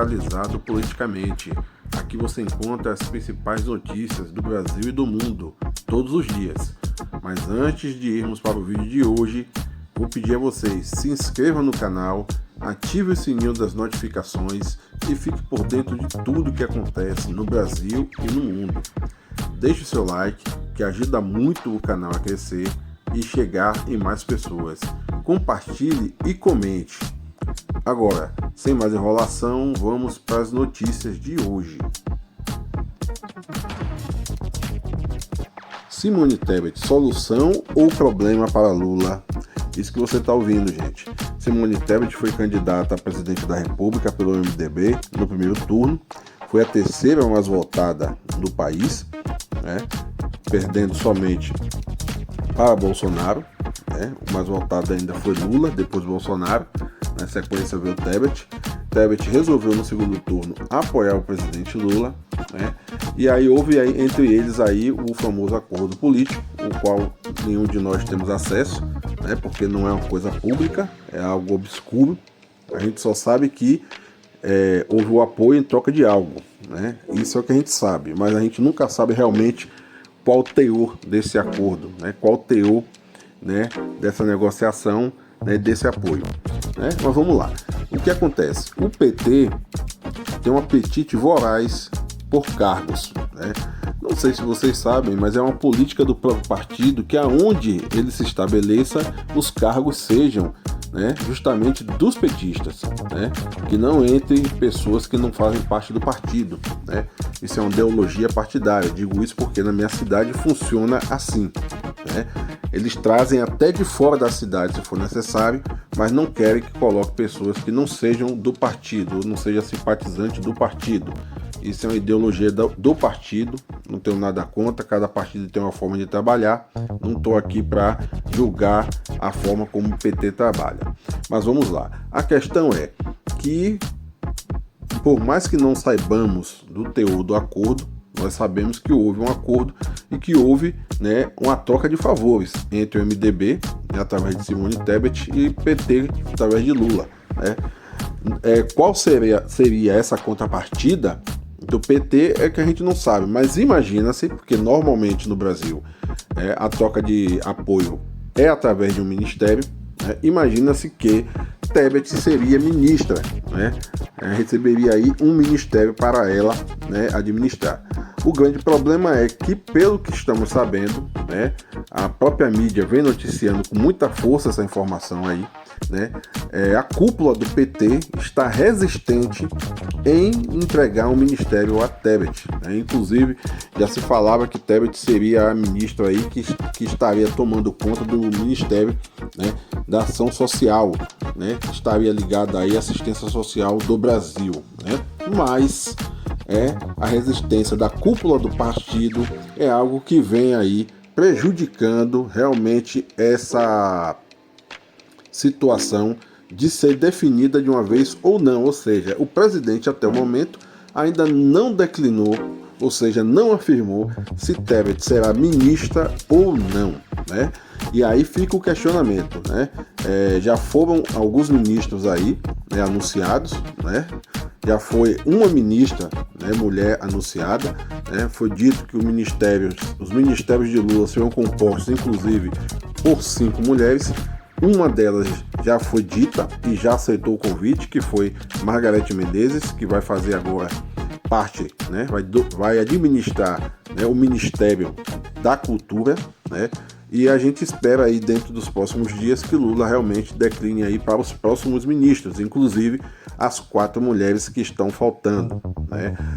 descentralizado politicamente. Aqui você encontra as principais notícias do Brasil e do mundo, todos os dias. Mas antes de irmos para o vídeo de hoje, vou pedir a vocês, se inscrevam no canal, ative o sininho das notificações e fique por dentro de tudo que acontece no Brasil e no mundo. Deixe o seu like, que ajuda muito o canal a crescer e chegar em mais pessoas. Compartilhe e comente. Agora, sem mais enrolação, vamos para as notícias de hoje. Simone Tebet, solução ou problema para Lula? Isso que você está ouvindo, gente. Simone Tebet foi candidata a presidente da República pelo MDB no primeiro turno. Foi a terceira mais votada do país, perdendo somente para Bolsonaro. O mais votado ainda foi Lula, depois Bolsonaro. Na sequência veio Tebet. Tebet resolveu no segundo turno apoiar o presidente Lula, e aí houve entre eles aí o famoso acordo político, o qual nenhum de nós temos acesso, porque não é uma coisa pública, é algo obscuro. A gente só sabe que houve o apoio em troca de algo, Isso é o que a gente sabe, mas a gente nunca sabe realmente qual o teor desse acordo, qual o teor dessa negociação, desse apoio. Mas vamos lá. O que acontece? O PT tem um apetite voraz por cargos. Não sei se vocês sabem, mas é uma política do próprio partido que aonde ele se estabeleça, os cargos sejam justamente dos petistas, que não entre pessoas que não fazem parte do partido. Isso é uma ideologia partidária. Eu digo isso porque na minha cidade funciona assim. Eles trazem até de fora da cidade, se for necessário, mas não querem que coloque pessoas que não sejam do partido, ou não sejam simpatizantes do partido. Isso é uma ideologia do partido, não tenho nada contra, cada partido tem uma forma de trabalhar, não estou aqui para julgar a forma como o PT trabalha. Mas vamos lá, a questão é que, por mais que não saibamos do teor do acordo, nós sabemos que houve um acordo e que houve uma troca de favores entre o MDB, através de Simone Tebet, e PT, através de Lula. Qual seria essa contrapartida do PT é que a gente não sabe, mas imagina-se, porque normalmente no Brasil a troca de apoio é através de um ministério, imagina-se que Tebet seria ministra, receberia aí um ministério para ela administrar. O grande problema é que, pelo que estamos sabendo, a própria mídia vem noticiando com muita força essa informação aí, a cúpula do PT está resistente em entregar um ministério a Tebet. Inclusive, já se falava que Tebet seria a ministra aí que estaria tomando conta do Ministério da Ação Social, que estaria ligada aí à assistência social do Brasil. Mas a resistência da cúpula do partido é algo que vem aí prejudicando realmente essa situação de ser definida de uma vez ou não, ou seja, o presidente até o momento ainda não declinou, ou seja, não afirmou se Tebet será ministra ou não, E aí fica o questionamento, já foram alguns ministros aí anunciados, já foi uma ministra, mulher anunciada, foi dito que os ministérios de Lula serão compostos, inclusive, por 5 mulheres. Uma delas já foi dita e já aceitou o convite, que foi Margarete Menezes, que vai fazer agora parte, vai administrar o Ministério da Cultura, e a gente espera aí dentro dos próximos dias que Lula realmente decline aí para os próximos ministros, inclusive as 4 mulheres que estão faltando,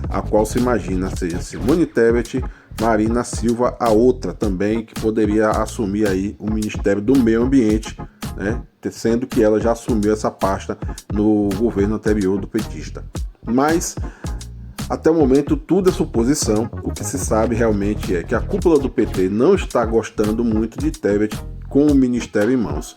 a qual se imagina seja Simone Tebet, Marina Silva, a outra também que poderia assumir aí o Ministério do Meio Ambiente, sendo que ela já assumiu essa pasta no governo anterior do petista. Mas até o momento tudo é suposição. O que se sabe realmente é que a cúpula do PT não está gostando muito de Tebet com o ministério em mãos.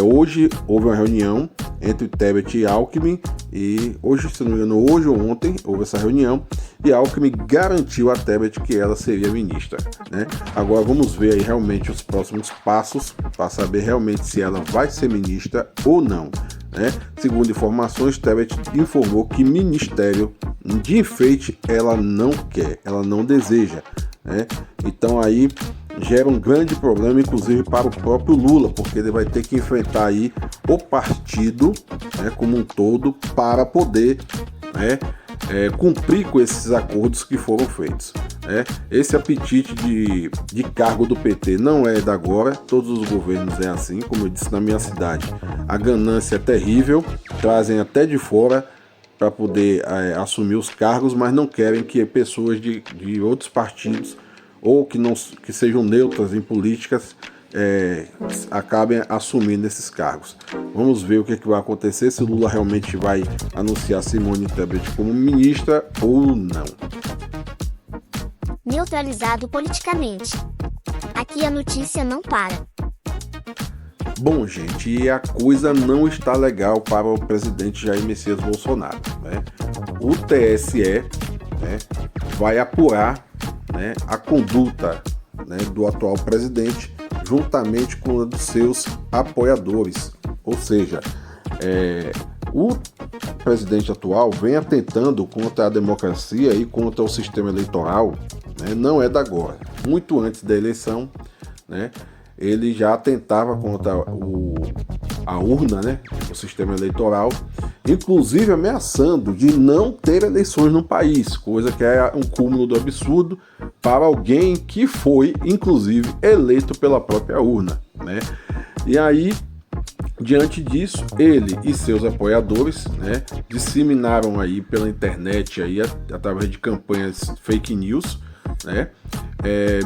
Hoje houve uma reunião entre Tebet e Alckmin, e hoje, se não me engano, hoje ou ontem houve essa reunião, e Alckmin garantiu a Tebet que ela seria ministra, Agora vamos ver aí realmente os próximos passos para saber realmente se ela vai ser ministra ou não, né? Segundo informações, Tebet informou que ministério de enfeite ela não quer, ela não deseja, né? Então aí gera um grande problema, inclusive para o próprio Lula, porque ele vai ter que enfrentar aí o partido, né, como um todo, para poder, né, cumprir com esses acordos que foram feitos, né? Esse apetite de cargo do PT não é da agora, todos os governos é assim, como eu disse na minha cidade, a ganância é terrível, trazem até de fora para poder assumir os cargos, mas não querem que pessoas de outros partidos ou que sejam neutras em políticas acabem assumindo esses cargos. Vamos ver o que vai acontecer, se o Lula realmente vai anunciar Simone Tebet como ministra ou não. Neutralizado politicamente. Aqui a notícia não para. Bom, gente, e a coisa não está legal para o presidente Jair Messias Bolsonaro, né? O TSE, né, vai apurar, né, a conduta, né, do atual presidente juntamente com a dos seus apoiadores. Ou seja, o presidente atual vem atentando contra a democracia e contra o sistema eleitoral, né, não é da agora. Muito antes da eleição, né, ele já atentava contra a urna, né, o sistema eleitoral, inclusive ameaçando de não ter eleições no país, coisa que é um cúmulo do absurdo para alguém que foi, inclusive, eleito pela própria urna, né? E aí, diante disso, ele e seus apoiadores, né, disseminaram aí pela internet, aí, através de campanhas fake news, né,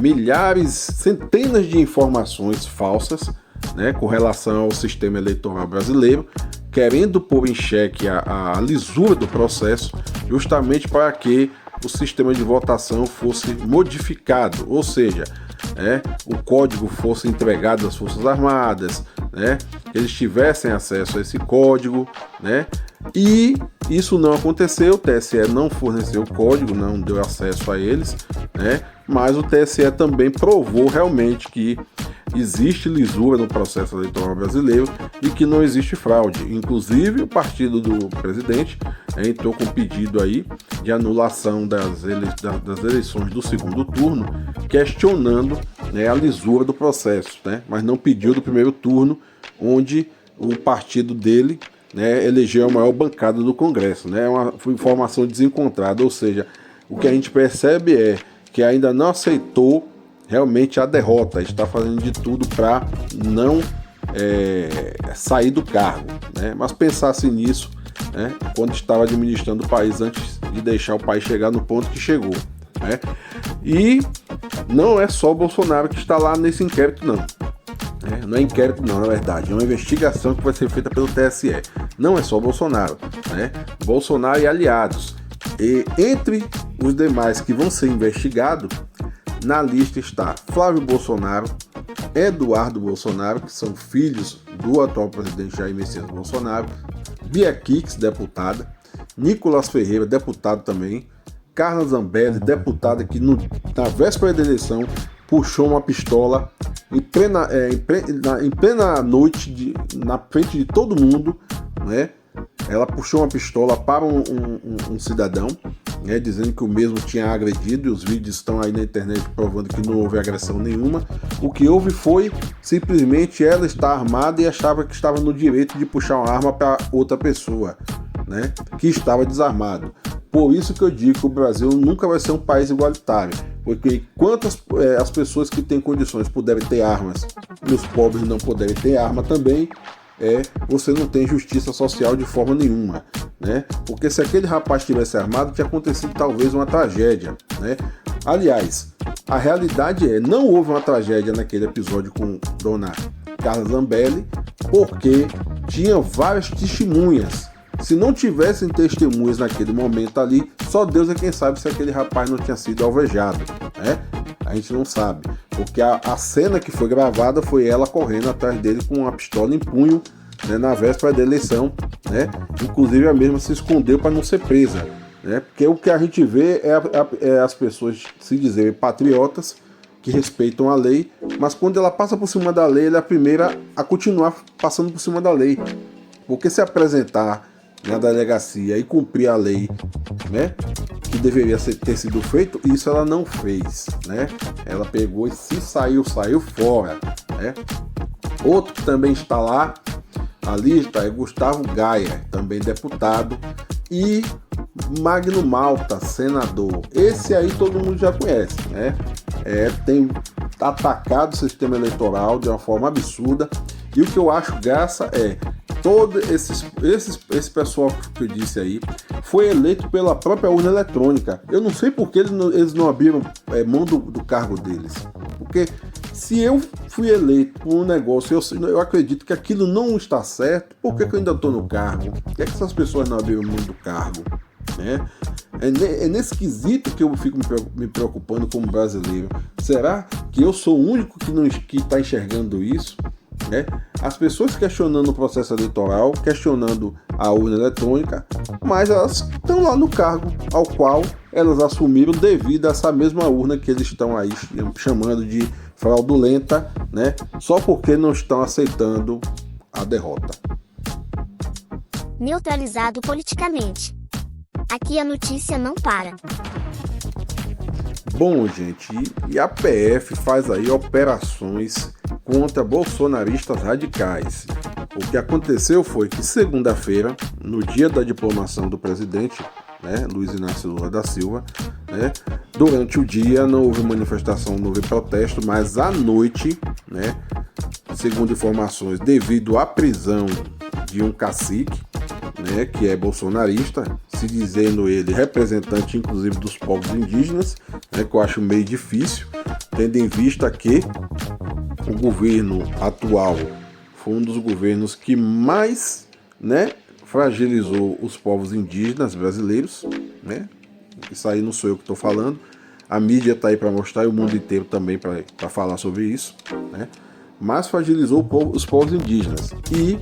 milhares, centenas de informações falsas, né, com relação ao sistema eleitoral brasileiro, querendo pôr em xeque a lisura do processo, justamente para que o sistema de votação fosse modificado, ou seja, o código fosse entregado às Forças Armadas, né, eles tivessem acesso a esse código, né, e isso não aconteceu, o TSE não forneceu o código, não deu acesso a eles, né, mas o TSE também provou realmente que existe lisura no processo eleitoral brasileiro e que não existe fraude. Inclusive, o partido do presidente entrou com pedido aí de anulação das eleições do segundo turno, questionando, né, a lisura do processo, né, mas não pediu do primeiro turno, onde o partido dele, né, elegeu a maior bancada do Congresso, né, uma informação desencontrada, ou seja, o que a gente percebe é que ainda não aceitou realmente a derrota, está fazendo de tudo para não sair do cargo, né? Mas pensasse nisso, né, quando estava administrando o país, antes de deixar o país chegar no ponto que chegou, né? E não é só o Bolsonaro que está lá nesse inquérito, não. Não é inquérito não, na verdade, é uma investigação que vai ser feita pelo TSE. Não é só o Bolsonaro, né? Bolsonaro e aliados. E entre os demais que vão ser investigados, na lista está Flávio Bolsonaro, Eduardo Bolsonaro, que são filhos do atual presidente Jair Messias Bolsonaro, Bia Kicis, deputada, Nicolas Ferreira, deputado também, Carla Zambelli, deputada que na véspera da eleição puxou uma pistola em plena noite, na frente de todo mundo, né? Ela puxou uma pistola para um cidadão, né, dizendo que o mesmo tinha agredido, e os vídeos estão aí na internet provando que não houve agressão nenhuma. O que houve foi simplesmente ela estar armada e achava que estava no direito de puxar uma arma para outra pessoa, né, que estava desarmado. Por isso que eu digo que o Brasil nunca vai ser um país igualitário, porque enquanto as pessoas que têm condições puderem ter armas e os pobres não puderem ter arma também, você não tem justiça social de forma nenhuma, né? Porque se aquele rapaz tivesse armado, tinha acontecido talvez uma tragédia, né? Aliás, a realidade não houve uma tragédia naquele episódio com Dona Carla Zambelli, porque tinha várias testemunhas. Se não tivessem testemunhas naquele momento ali, só Deus é quem sabe se aquele rapaz não tinha sido alvejado, né? A gente não sabe, porque a cena que foi gravada foi ela correndo atrás dele com uma pistola em punho, né, na véspera da eleição, né? Inclusive a mesma se escondeu para não ser presa, né? Porque o que a gente vê é as pessoas se dizerem patriotas, que respeitam a lei, mas quando ela passa por cima da lei, ela é a primeira a continuar passando por cima da lei. Porque se apresentar na delegacia e cumprir a lei, né, que deveria ter sido feito, isso ela não fez, né? Ela pegou e se saiu fora, né? Outro que também está lá, a lista é Gustavo Gayer, também deputado, e Magno Malta, senador. Esse aí todo mundo já conhece, né? Tem atacado o sistema eleitoral de uma forma absurda, e o que eu acho graça é todo esse pessoal que eu disse aí foi eleito pela própria urna eletrônica. Eu não sei por que eles não abriram mão do cargo deles, porque se eu fui eleito por um negócio, eu acredito que aquilo não está certo, por que eu ainda estou no cargo? Por que essas pessoas não abriram mão do cargo? Né? É nesse quesito que eu fico me preocupando como brasileiro. Será que eu sou o único que está enxergando isso? Né? As pessoas questionando o processo eleitoral, questionando a urna eletrônica, mas elas estão lá no cargo ao qual elas assumiram devido a essa mesma urna que eles estão aí chamando de fraudulenta, né? Só porque não estão aceitando a derrota. Neutralizado politicamente. Aqui a notícia não para. Bom, gente, e a PF faz aí operações contra bolsonaristas radicais. O que aconteceu foi que segunda-feira, no dia da diplomação do presidente, né, Luiz Inácio Lula da Silva, né, durante o dia não houve manifestação, não houve protesto, mas à noite, né, segundo informações, devido à prisão de um cacique, né, que é bolsonarista, se dizendo ele representante inclusive dos povos indígenas, né, que eu acho meio difícil, tendo em vista que o governo atual foi um dos governos que mais, né, fragilizou os povos indígenas brasileiros, né? Isso aí não sou eu que estou falando, a mídia está aí para mostrar e o mundo inteiro também para falar sobre isso, né? Mas fragilizou os povos indígenas. E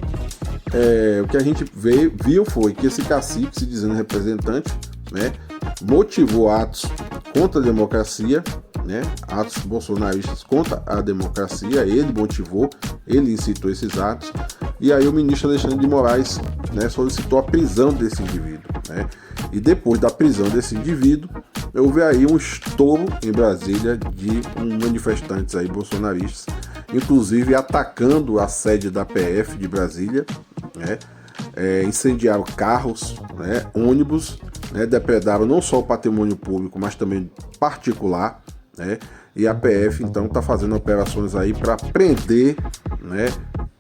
o que a gente viu foi que esse cacique, se dizendo representante, né, motivou atos contra a democracia, né, atos bolsonaristas contra a democracia. Ele motivou, ele incitou esses atos. E aí o ministro Alexandre de Moraes, né, solicitou a prisão desse indivíduo, né? E depois da prisão desse indivíduo, houve aí um estouro em Brasília de manifestantes aí bolsonaristas, inclusive atacando a sede da PF de Brasília, né? Incendiaram carros, né, ônibus, né, depredaram não só o patrimônio público, mas também particular, né? E a PF então está fazendo operações aí para prender, né,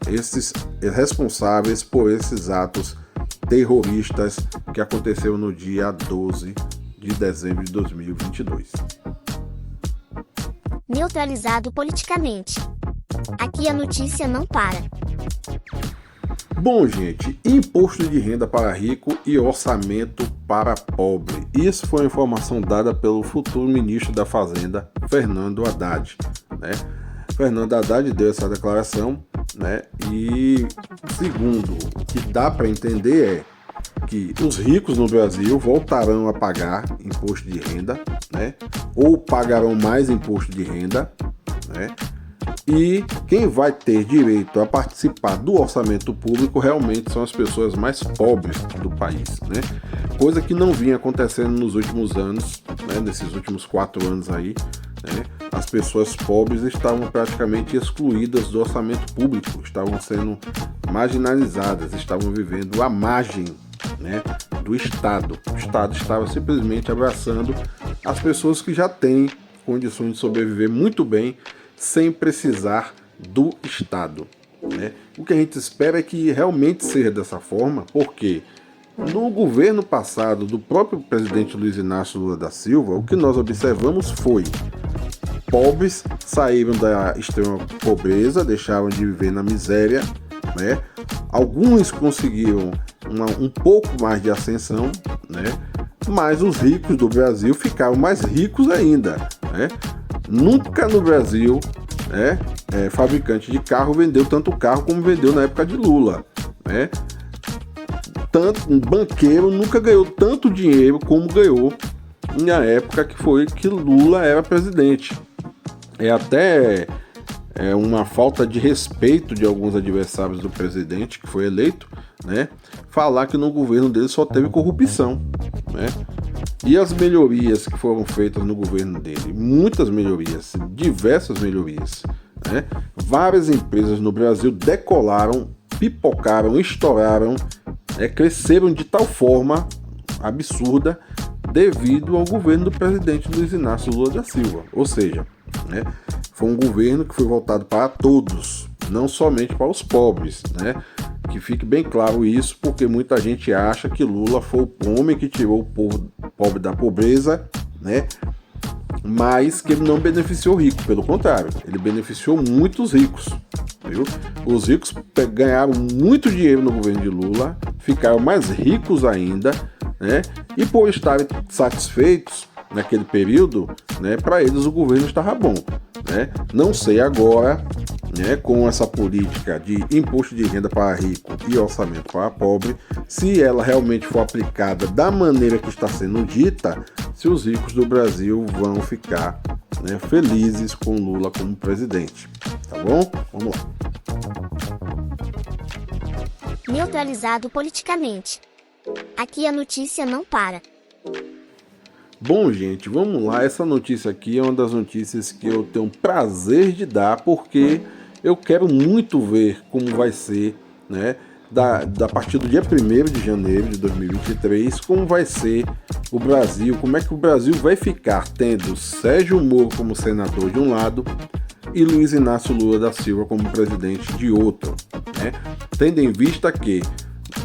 esses responsáveis por esses atos terroristas que aconteceu no dia 12 de dezembro de 2022. Neutralizado politicamente. Aqui a notícia não para. Bom, gente, imposto de renda para rico e orçamento para pobre. Isso foi uma informação dada pelo futuro ministro da Fazenda, Fernando Haddad, né? Fernando Haddad deu essa declaração, né? E segundo o que dá para entender é que os ricos no Brasil voltarão a pagar imposto de renda, né? Ou pagarão mais imposto de renda, né? E quem vai ter direito a participar do orçamento público realmente são as pessoas mais pobres do país, né? Coisa que não vinha acontecendo nos últimos anos, né? Nesses últimos 4 anos aí, né? As pessoas pobres estavam praticamente excluídas do orçamento público, estavam sendo marginalizadas, estavam vivendo à margem, né, do Estado. O Estado estava simplesmente abraçando as pessoas que já têm condições de sobreviver muito bem sem precisar do Estado, né? O que a gente espera é que realmente seja dessa forma, porque no governo passado do próprio presidente Luiz Inácio Lula da Silva, o que nós observamos foi pobres saíram da extrema pobreza, deixaram de viver na miséria, né? Alguns conseguiram um pouco mais de ascensão, né? Mas os ricos do Brasil ficaram mais ricos ainda, né? Nunca no Brasil, né, fabricante de carro vendeu tanto carro como vendeu na época de Lula, né? Um banqueiro nunca ganhou tanto dinheiro como ganhou na época que Lula era presidente. É até é uma falta de respeito de alguns adversários do presidente que foi eleito, né? Falar que no governo dele só teve corrupção, né? E as melhorias que foram feitas no governo dele, muitas melhorias, diversas melhorias, né? Várias empresas no Brasil decolaram, pipocaram, estouraram, cresceram de tal forma absurda devido ao governo do presidente Luiz Inácio Lula da Silva. Ou seja, né, foi um governo que foi voltado para todos, não somente para os pobres, né? Que fique bem claro isso, porque muita gente acha que Lula foi o homem que tirou o povo pobre da pobreza, né? Mas que ele não beneficiou o rico, pelo contrário, ele beneficiou muitos ricos, viu? Os ricos ganharam muito dinheiro no governo de Lula, ficaram mais ricos ainda, né? E por estarem satisfeitos naquele período, né, para eles o governo estava bom, né? Não sei agora, né, com essa política de imposto de renda para rico e orçamento para pobre, se ela realmente for aplicada da maneira que está sendo dita, se os ricos do Brasil vão ficar, né, felizes com Lula como presidente. Tá bom? Vamos lá. Neutralizado politicamente. Aqui a notícia não para. Bom, gente, vamos lá. Essa notícia aqui é uma das notícias que eu tenho prazer de dar, porque eu quero muito ver como vai ser, né, da partir do dia 1º de janeiro de 2023, como vai ser o Brasil, como é que o Brasil vai ficar tendo Sérgio Moro como senador de um lado e Luiz Inácio Lula da Silva como presidente de outro, né? Tendo em vista que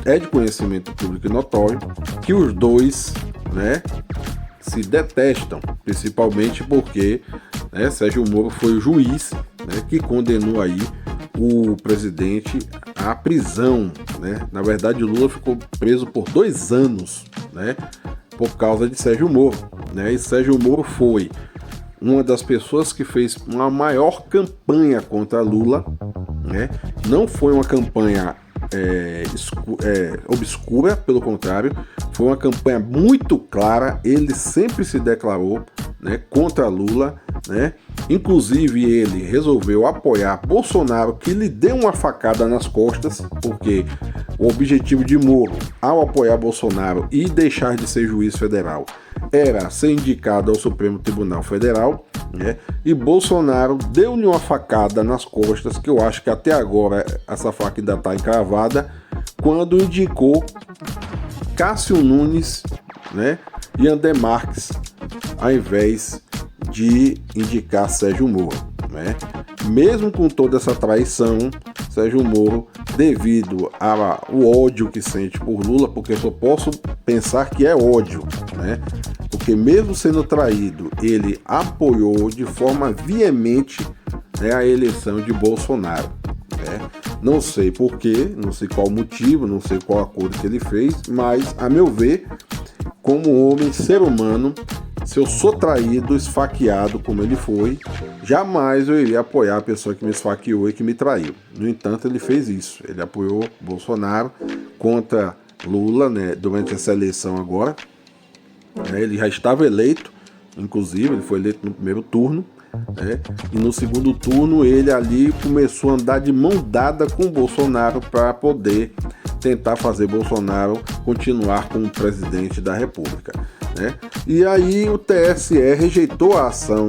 é de conhecimento público e notório que os dois, né, se detestam, principalmente porque, né, Sérgio Moro foi o juiz, né, que condenou aí o presidente à prisão, né? Na verdade, Lula ficou preso por 2 anos, né, por causa de Sérgio Moro, né? E Sérgio Moro foi uma das pessoas que fez uma maior campanha contra Lula, né? Não foi uma campanha obscura, pelo contrário, foi uma campanha muito clara. Ele sempre se declarou, né, contra Lula, né? Inclusive ele resolveu apoiar Bolsonaro, que lhe deu uma facada nas costas, porque o objetivo de Moro, ao apoiar Bolsonaro e deixar de ser juiz federal, era ser indicado ao Supremo Tribunal Federal, né? E Bolsonaro deu-lhe uma facada nas costas, que eu acho que até agora essa faca ainda está encravada, quando indicou Cássio Nunes, né, e André Marques, ao invés de indicar Sérgio Moro, né? Mesmo com toda essa traição, Sérgio Moro, devido ao ódio que sente por Lula, porque eu só posso pensar que é ódio, né? Porque mesmo sendo traído, ele apoiou de forma veemente, né, a eleição de Bolsonaro, né? Não sei porquê, não sei qual motivo, não sei qual acordo que ele fez, mas, a meu ver, como homem, ser humano, se eu sou traído, esfaqueado como ele foi, jamais eu iria apoiar a pessoa que me esfaqueou e que me traiu. No entanto, ele fez isso. Ele apoiou Bolsonaro contra Lula, né, durante essa eleição agora. Ele já estava eleito, inclusive, ele foi eleito no primeiro turno, né, e no segundo turno ele ali começou a andar de mão dada com o Bolsonaro para poder tentar fazer Bolsonaro continuar como presidente da República, né? E aí o TSE rejeitou a ação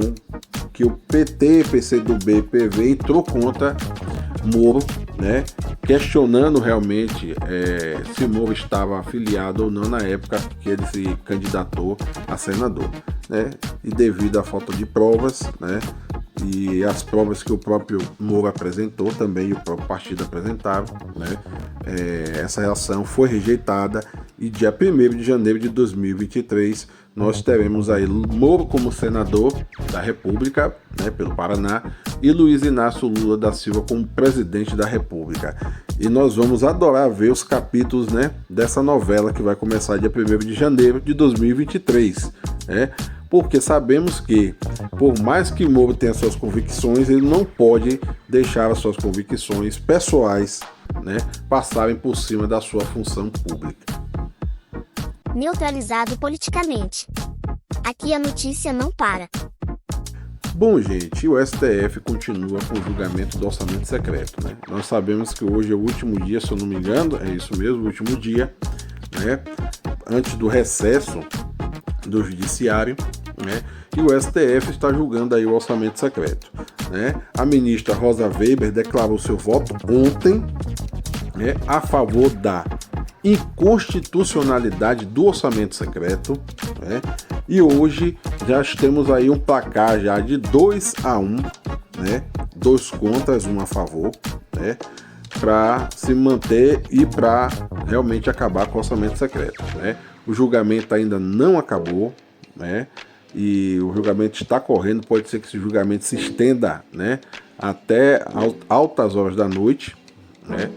que o PT, PCdoB, PV entrou contra Moro, né? Questionando realmente se Moro estava afiliado ou não na época que ele se candidatou a senador, né? E devido à falta de provas, né, e as provas que o próprio Moro apresentou, também o próprio partido apresentaram, né, essa reação foi rejeitada e dia 1º de janeiro de 2023 nós teremos aí Moro como senador da República, né, pelo Paraná, e Luiz Inácio Lula da Silva como presidente da República. E nós vamos adorar ver os capítulos, né, dessa novela que vai começar dia 1º de janeiro de 2023, né? Porque sabemos que, por mais que Moro tenha suas convicções, ele não pode deixar as suas convicções pessoais, né, passarem por cima da sua função pública. Neutralizado politicamente. Aqui a notícia não para. Bom, gente, o STF continua com o julgamento do orçamento secreto, né? Nós sabemos que hoje é o último dia, se eu não me engano, é isso mesmo, o último dia, né? Antes do recesso do judiciário, né? E o STF está julgando aí o orçamento secreto, né? A ministra Rosa Weber declarou seu voto ontem, né, a favor da inconstitucionalidade do orçamento secreto, né? E hoje já temos aí um placar já de 2-1, né? 2 contras, 1 a favor, né? Para se manter e para realmente acabar com o orçamento secreto, né? O julgamento ainda não acabou, né? E o julgamento está correndo, pode ser que esse julgamento se estenda, né, até altas horas da noite, né?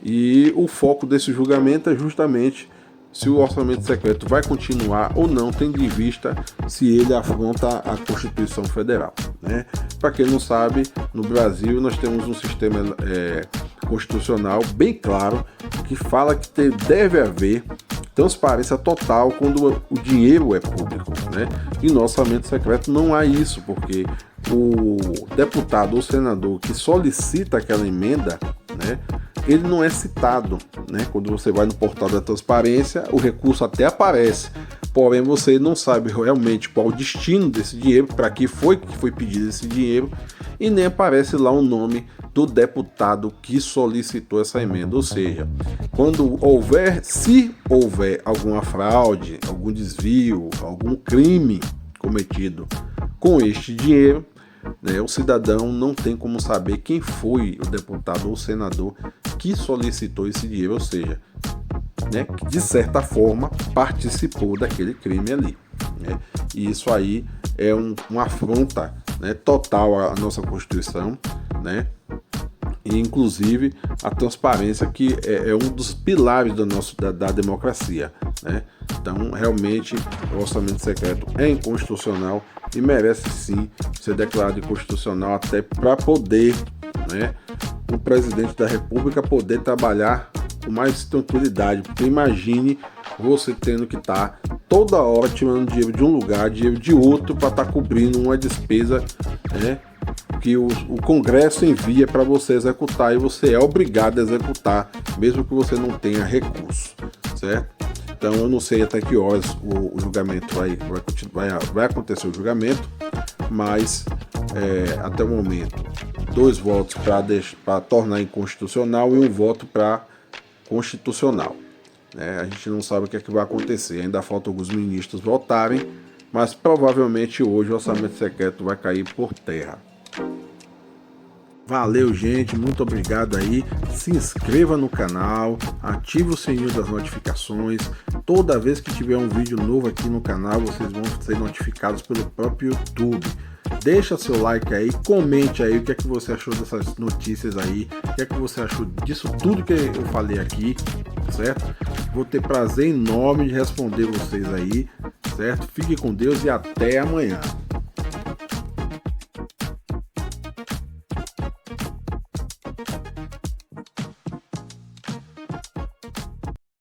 E o foco desse julgamento é justamente se o orçamento secreto vai continuar ou não, tendo em vista se ele afronta a Constituição Federal, né? Para quem não sabe, no Brasil nós temos um sistema constitucional bem claro que fala que deve haver transparência total quando o dinheiro é público, né? E no orçamento secreto não há isso, porque o deputado ou senador que solicita aquela emenda, né, ele não é citado, né? Quando você vai no portal da transparência, o recurso até aparece, porém você não sabe realmente qual o destino desse dinheiro, para que foi pedido esse dinheiro, e nem aparece lá o nome do deputado que solicitou essa emenda. Ou seja, se houver alguma fraude, algum desvio, algum crime cometido com este dinheiro, né, o cidadão não tem como saber quem foi o deputado ou senador que solicitou esse dinheiro, ou seja, né, que de certa forma participou daquele crime ali, né? E isso aí é uma afronta, né, total à nossa Constituição, né? E inclusive a transparência, que é um dos pilares da democracia, né? Então realmente o orçamento secreto é inconstitucional e merece sim ser declarado inconstitucional, até para poder, né, o presidente da República poder trabalhar com mais tranquilidade, porque imagine você tendo que estar toda hora tirando dinheiro de um lugar, dinheiro de outro, para estar cobrindo uma despesa, né, que o Congresso envia para você executar, e você é obrigado a executar, mesmo que você não tenha recurso, certo? Então eu não sei até que horas o julgamento vai acontecer o julgamento, mas até o momento 2 votos para tornar inconstitucional e 1 voto para constitucional, né? A gente não sabe o que é que vai acontecer, ainda falta alguns ministros votarem, mas provavelmente hoje o orçamento secreto vai cair por terra. Valeu, gente, muito obrigado aí. Se inscreva no canal, ative o sininho das notificações. Toda vez que tiver um vídeo novo aqui no canal, vocês vão ser notificados pelo próprio YouTube. Deixa seu like aí, comente aí o que é que você achou dessas notícias aí, o que é que você achou disso tudo que eu falei aqui, certo? Vou ter prazer enorme de responder vocês aí, certo? Fique com Deus e até amanhã.